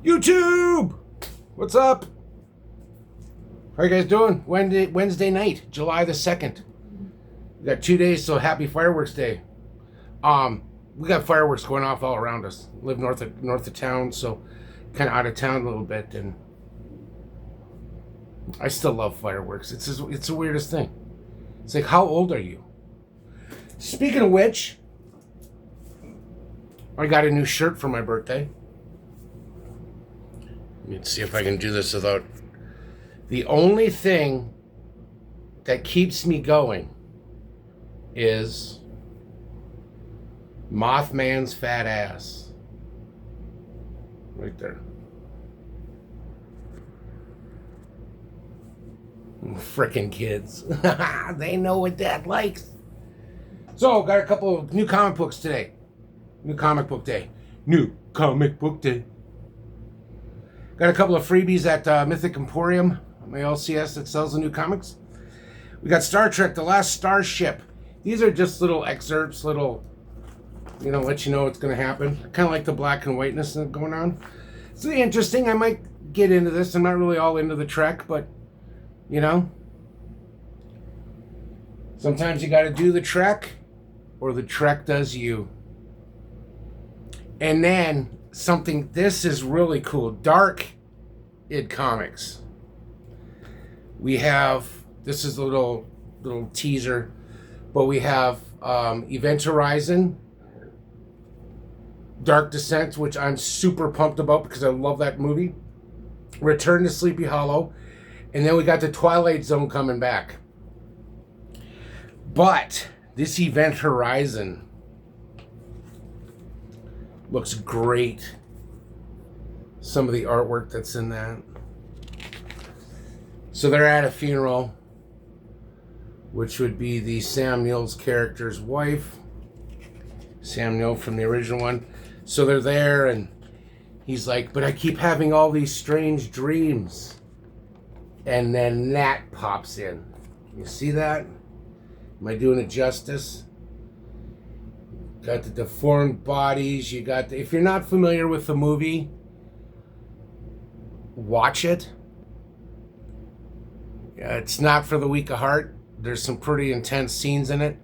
YouTube! What's up? How you guys doing? Wednesday night, July the 2nd. We got 2 days till Happy Fireworks Day. We got fireworks going off all around us. Live north of town, so kind of out of town a little bit, and I still love fireworks. It's the weirdest thing. It's like, how old are you? Speaking of which, I got a new shirt for my birthday. Let's see if I can do this without... The only thing that keeps me going is Mothman's fat ass. Right there. Frickin' kids. They know what Dad likes. So, got a couple of new comic books today. New comic book day. New comic book day. Got a couple of freebies at Mythic Emporium, my LCS that sells the new comics. We got Star Trek, The Last Starship. These are just little excerpts, let you know what's going to happen. I kind of like the black and whiteness going on. It's really interesting. I might get into this. I'm not really all into the Trek, but, sometimes you got to do the Trek, or the Trek does you. And then this is really cool. Dark id Comics. We have, this is a little teaser, but we have Event Horizon, Dark Descent, which I'm super pumped about because I love that movie. Return to Sleepy Hollow, and then we got the Twilight Zone coming back. But this Event Horizon looks great. Some of the artwork that's in that. So they're at a funeral, which would be the Sam Neill's character's wife. Sam Neill from the original one. So they're there, and he's like, but I keep having all these strange dreams. And then that pops in. You see that? Am I doing it justice? Got the deformed bodies. You got if you're not familiar with the movie, watch it. It's not for the weak of heart. There's some pretty intense scenes in it.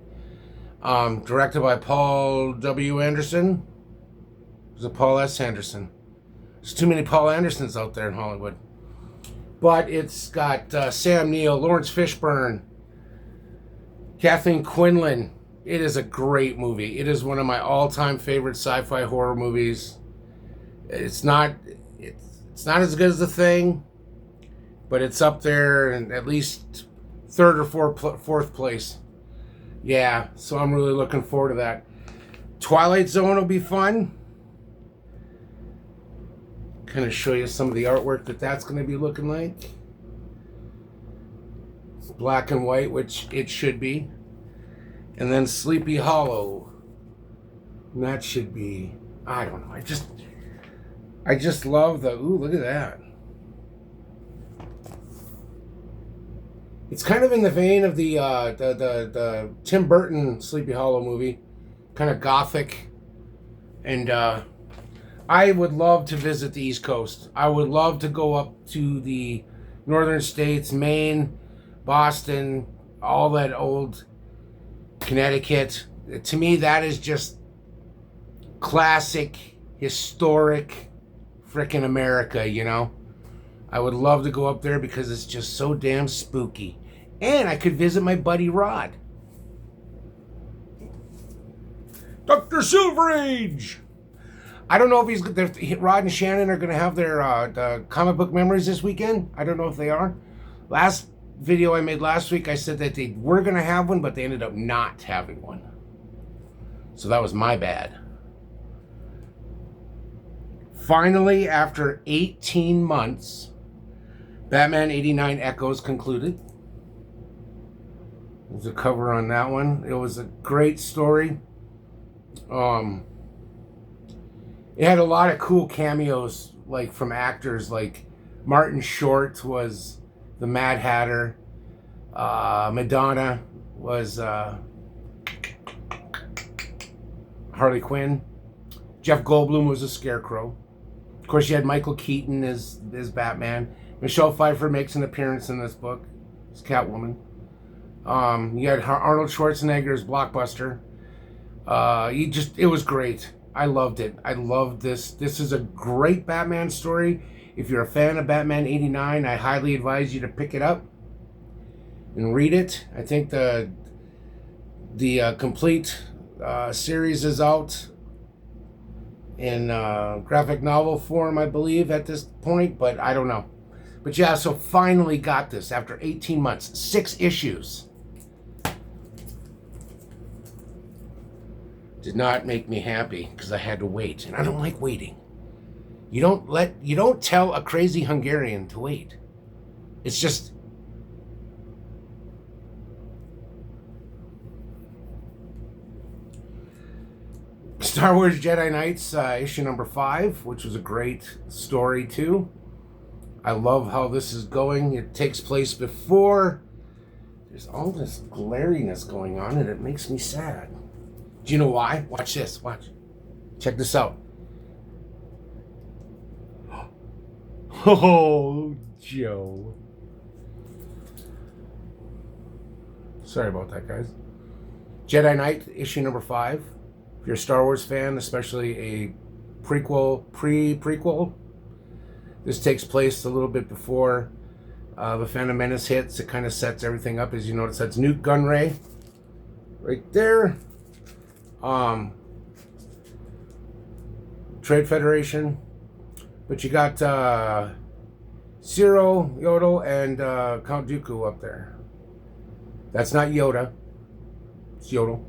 Directed by Paul W. Anderson. There's a Paul S. Anderson. There's too many Paul Andersons out there in Hollywood. But it's got Sam Neill, Lawrence Fishburne, Kathleen Quinlan. It is a great movie. It is one of my all-time favorite sci-fi horror movies. It's not as good as The Thing, but it's up there and at least third or fourth place. Yeah, so I'm really looking forward to that. Twilight Zone will be fun. Kind of show you some of the artwork that's going to be looking like. It's black and white, which it should be. And then Sleepy Hollow. And that should be, I don't know. I just love ooh, look at that. It's kind of in the vein of the Tim Burton Sleepy Hollow movie. Kind of gothic. And I would love to visit the East Coast. I would love to go up to the northern states, Maine, Boston, all that old Connecticut. To me, that is just classic, historic, frickin' America, I would love to go up there because it's just so damn spooky. And I could visit my buddy Rod. Dr. Silverage! I don't know if Rod and Shannon are going to have their the comic book memories this weekend. I don't know if they are. Last video I made last week, I said that they were going to have one, but they ended up not having one. So that was my bad. Finally, after 18 months, Batman 89 Echoes concluded. There's a cover on that one. It was a great story. It had a lot of cool cameos, like from actors, like Martin Short was the Mad Hatter. Madonna was Harley Quinn. Jeff Goldblum was a Scarecrow. Of course, you had Michael Keaton as Batman. Michelle Pfeiffer makes an appearance in this book as Catwoman. You had Arnold Schwarzenegger as Blockbuster. It was great. I loved it. I loved this. This is a great Batman story. If you're a fan of Batman 89, I highly advise you to pick it up and read it. I think the complete series is out in graphic novel form, I believe, at this point, but I don't know. But yeah, so finally got this after 18 months, 6 issues. Did not make me happy because I had to wait, and I don't like waiting. You don't tell a crazy Hungarian to wait. It's just Star Wars Jedi Knights issue number 5, which was a great story too. I love how this is going. It takes place before there's all this glariness going on, and it makes me sad. Do you know why? Watch this. Watch. Check this out. Oh, Joe. Sorry about that, guys. Jedi Knight, issue number 5. If you're a Star Wars fan, especially a prequel, this takes place a little bit before the Phantom Menace hits. It kind of sets everything up. As you notice, that's Nute Gunray right there. Trade Federation. But you got Zero, Yodel, and Count Dooku up there. That's not Yoda. It's Yodel.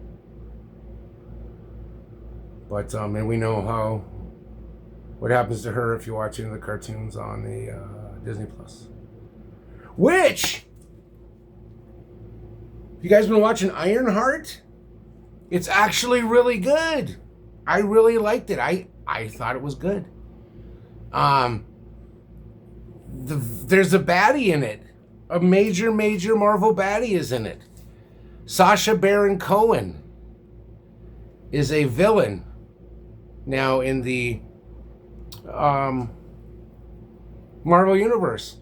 But and we know what happens to her if you're watching the cartoons on the Disney Plus. Which, you guys been watching Ironheart? It's actually really good. I really liked it. I thought it was good. There's a baddie in it. A major Marvel baddie is in it. Sacha Baron Cohen is a villain now in the Marvel Universe,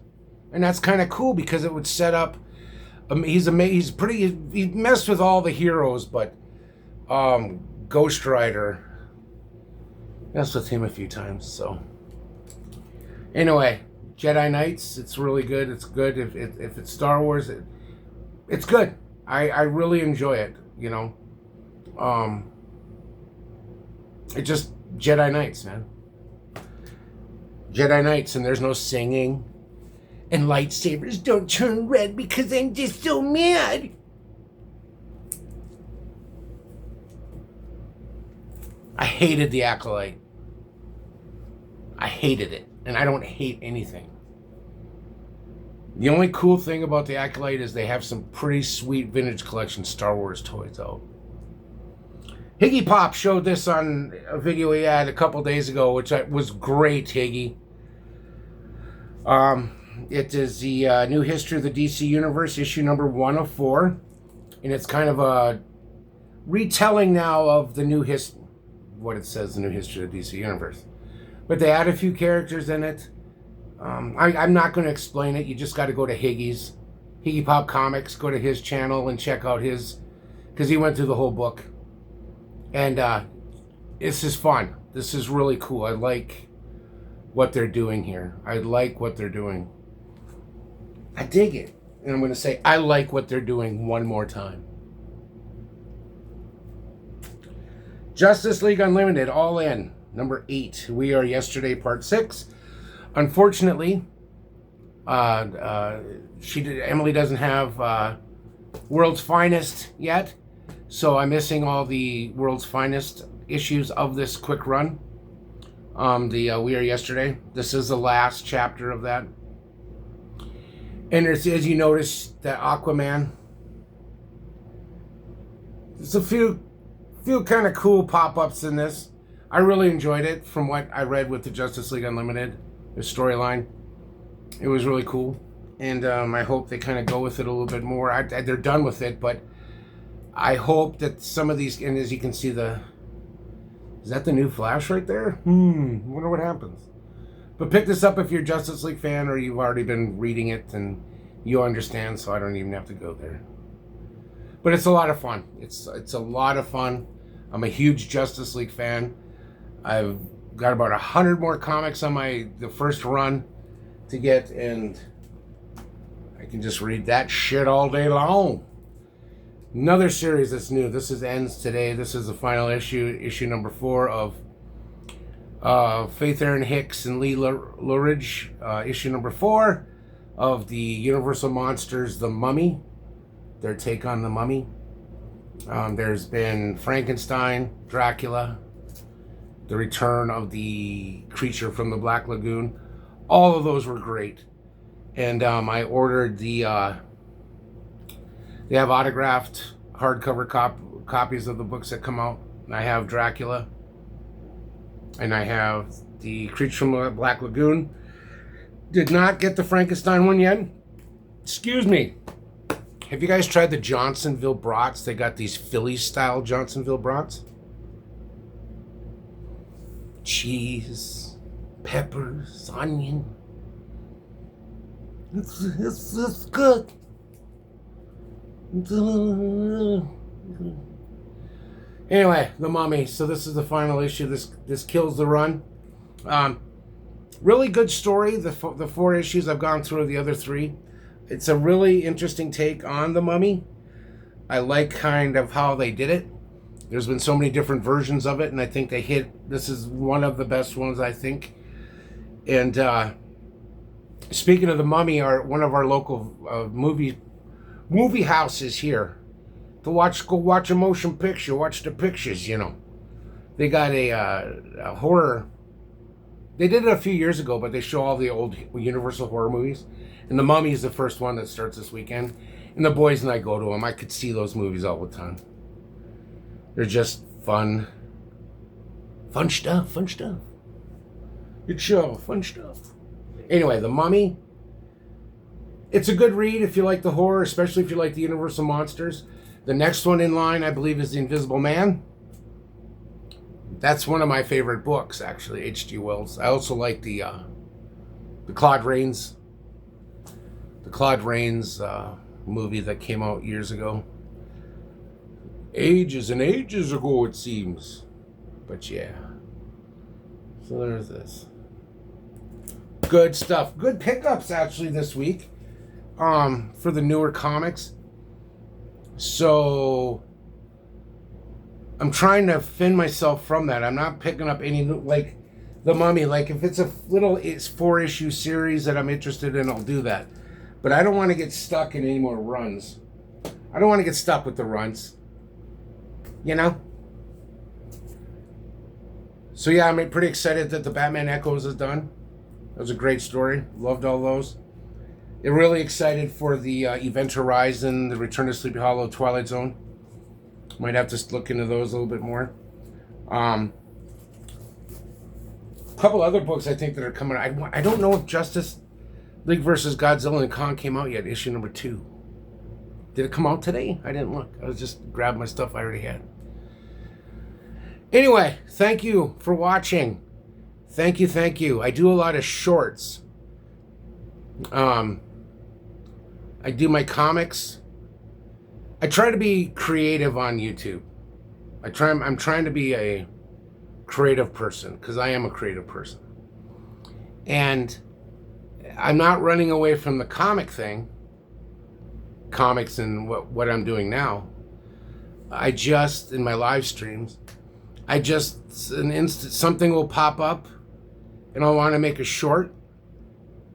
and that's kind of cool because it would set up. He messed with all the heroes, but Ghost Rider messed with him a few times. So anyway, Jedi Knights, it's really good. It's good. If it's Star Wars, it's good. I really enjoy it. You know, it just Jedi Knights, man. Jedi Knights, and there's no singing, and lightsabers don't turn red because I'm just so mad. I hated the Acolyte. I hated it, and I don't hate anything. The only cool thing about the Acolyte is they have some pretty sweet vintage collection Star Wars toys out. Higgy Pop showed this on a video he had a couple days ago, which was great, Higgy. It is the New History of the DC Universe, issue number 104. And it's kind of a retelling now of the new what it says, the New History of the DC Universe. But they add a few characters in it. I'm not going to explain it. You just got to go to Higgy Pop Comics, go to his channel and check out his, because he went through the whole book. And this is fun. This is really cool. I like what they're doing here. I like what they're doing. I dig it. And I'm going to say, I like what they're doing one more time. Justice League Unlimited, All In, number 8. We are yesterday, part 6. Unfortunately, Emily doesn't have World's Finest yet. So I'm missing all the World's Finest issues of this quick run. We Are Yesterday. This is the last chapter of that. And as you notice, that Aquaman. There's a few kind of cool pop-ups in this. I really enjoyed it from what I read with the Justice League Unlimited, the storyline. It was really cool. And I hope they kind of go with it a little bit more. They're done with it, but I hope that some of these, and as you can see, is that the new Flash right there? Wonder what happens. But pick this up if you're a Justice League fan or you've already been reading it and you understand, so I don't even have to go there. But it's a lot of fun. It's a lot of fun. I'm a huge Justice League fan. I've got about 100 more comics on the first run to get, and I can just read that shit all day long. Another series that's new. This ends today. This is the final issue number 4 of Faith Erin Hicks and Lee Loughridge, issue number 4 of the Universal Monsters, The Mummy, their take on The Mummy. There's been Frankenstein, Dracula, the return of the creature from the Black Lagoon. All of those were great. And I ordered they have autographed hardcover copies of the books that come out. And I have Dracula. And I have the creature from the Black Lagoon. Did not get the Frankenstein one yet. Excuse me. Have you guys tried the Johnsonville brats? They got these Philly-style Johnsonville brats. Cheese, peppers, onion. It's good. Anyway, The Mummy. So this is the final issue. This kills the run. Really good story. The 4 issues I've gone through, the other 3. It's a really interesting take on The Mummy. I like kind of how they did it. There's been so many different versions of it, and I think this is one of the best ones, I think. And speaking of The Mummy, one of our local movie houses here, go watch a motion picture, watch the pictures, you know. They got a horror. They did it a few years ago, but they show all the old Universal horror movies. And The Mummy is the first one that starts this weekend. And the boys and I go to them. I could see those movies all the time. They're just fun. Fun stuff. Good show. Fun stuff. Anyway, The Mummy. It's a good read if you like the horror, especially if you like the Universal Monsters. The next one in line, I believe, is The Invisible Man. That's one of my favorite books, actually, H.G. Wells. I also like the Claude Rains. The Claude Rains movie that came out years ago. Ages and ages ago, it seems. But yeah. So there's this. Good stuff. Good pickups, actually, this week. For the newer comics. So I'm trying to fin myself from that. I'm not picking up any new, like The Mummy. Like if it's a little 4-issue series that I'm interested in, I'll do that. But I don't want to get stuck in any more runs. I don't want to get stuck with the runs. You know? So yeah, I'm pretty excited that the Batman Echoes is done. That was a great story. Loved all those. They're really excited for the Event Horizon, the Return to Sleepy Hollow, Twilight Zone. Might have to look into those a little bit more. A couple other books I think that are coming. I don't know if Justice League versus Godzilla and Kong came out yet, issue number 2. Did it come out today? I didn't look. I was just grabbing my stuff I already had. Anyway, thank you for watching. Thank you. I do a lot of shorts. I do my comics. I try to be creative on YouTube. I'm trying to be a creative person because I am a creative person. And I'm not running away from the comics and what I'm doing now. I just, in my live streams, something will pop up and I'll want to make a short.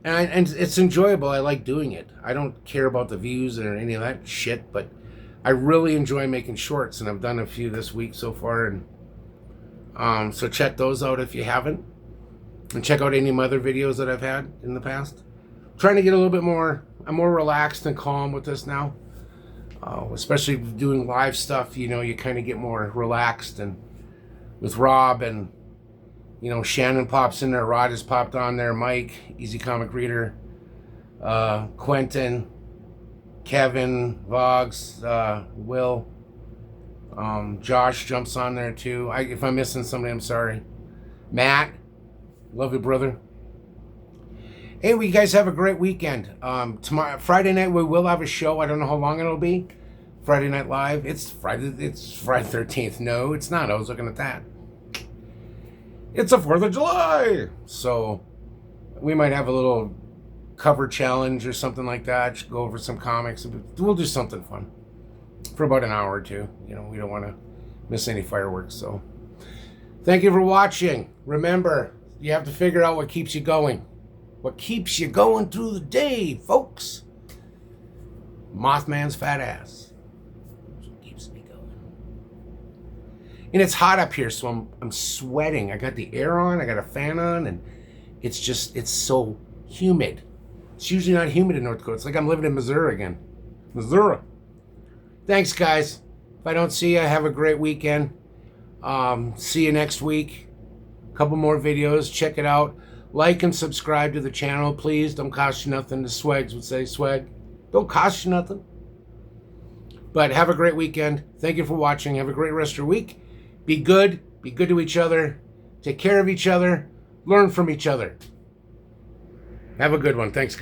And it's enjoyable. I like doing it. I don't care about the views or any of that shit, but I really enjoy making shorts, and I've done a few this week so far. And so check those out if you haven't, and check out any of my other videos that I've had in the past. I'm trying to get a little bit more. I'm more relaxed and calm with this now, especially doing live stuff. You know, you kind of get more relaxed, and with Rob and. You know, Shannon pops in there, Rod has popped on there, Mike, Easy Comic Reader, Quentin, Kevin, Voggs, Will, Josh jumps on there too. If I'm missing somebody, I'm sorry. Matt, love you, brother. Anyway, you guys have a great weekend. Tomorrow, Friday night, we will have a show. I don't know how long it'll be. Friday Night Live. It's Friday 13th. No, it's not. I was looking at that. It's the 4th of July. So we might have a little cover challenge or something like that. Just go over some comics. We'll do something fun for about an hour or two. You know, we don't want to miss any fireworks. So thank you for watching. Remember, you have to figure out what keeps you going. What keeps you going through the day, folks? Mothman's fat ass. And it's hot up here, so I'm sweating. I got the air on, I got a fan on, and it's so humid. It's usually not humid in North Dakota. It's like I'm living in Missouri again. Missouri. Thanks, guys. If I don't see you, have a great weekend. See you next week. A couple more videos. Check it out. Like and subscribe to the channel, please. Don't cost you nothing. The Swags would say, Swag. Don't cost you nothing. But have a great weekend. Thank you for watching. Have a great rest of your week. Be good. Be good to each other. Take care of each other. Learn from each other. Have a good one. Thanks, guys.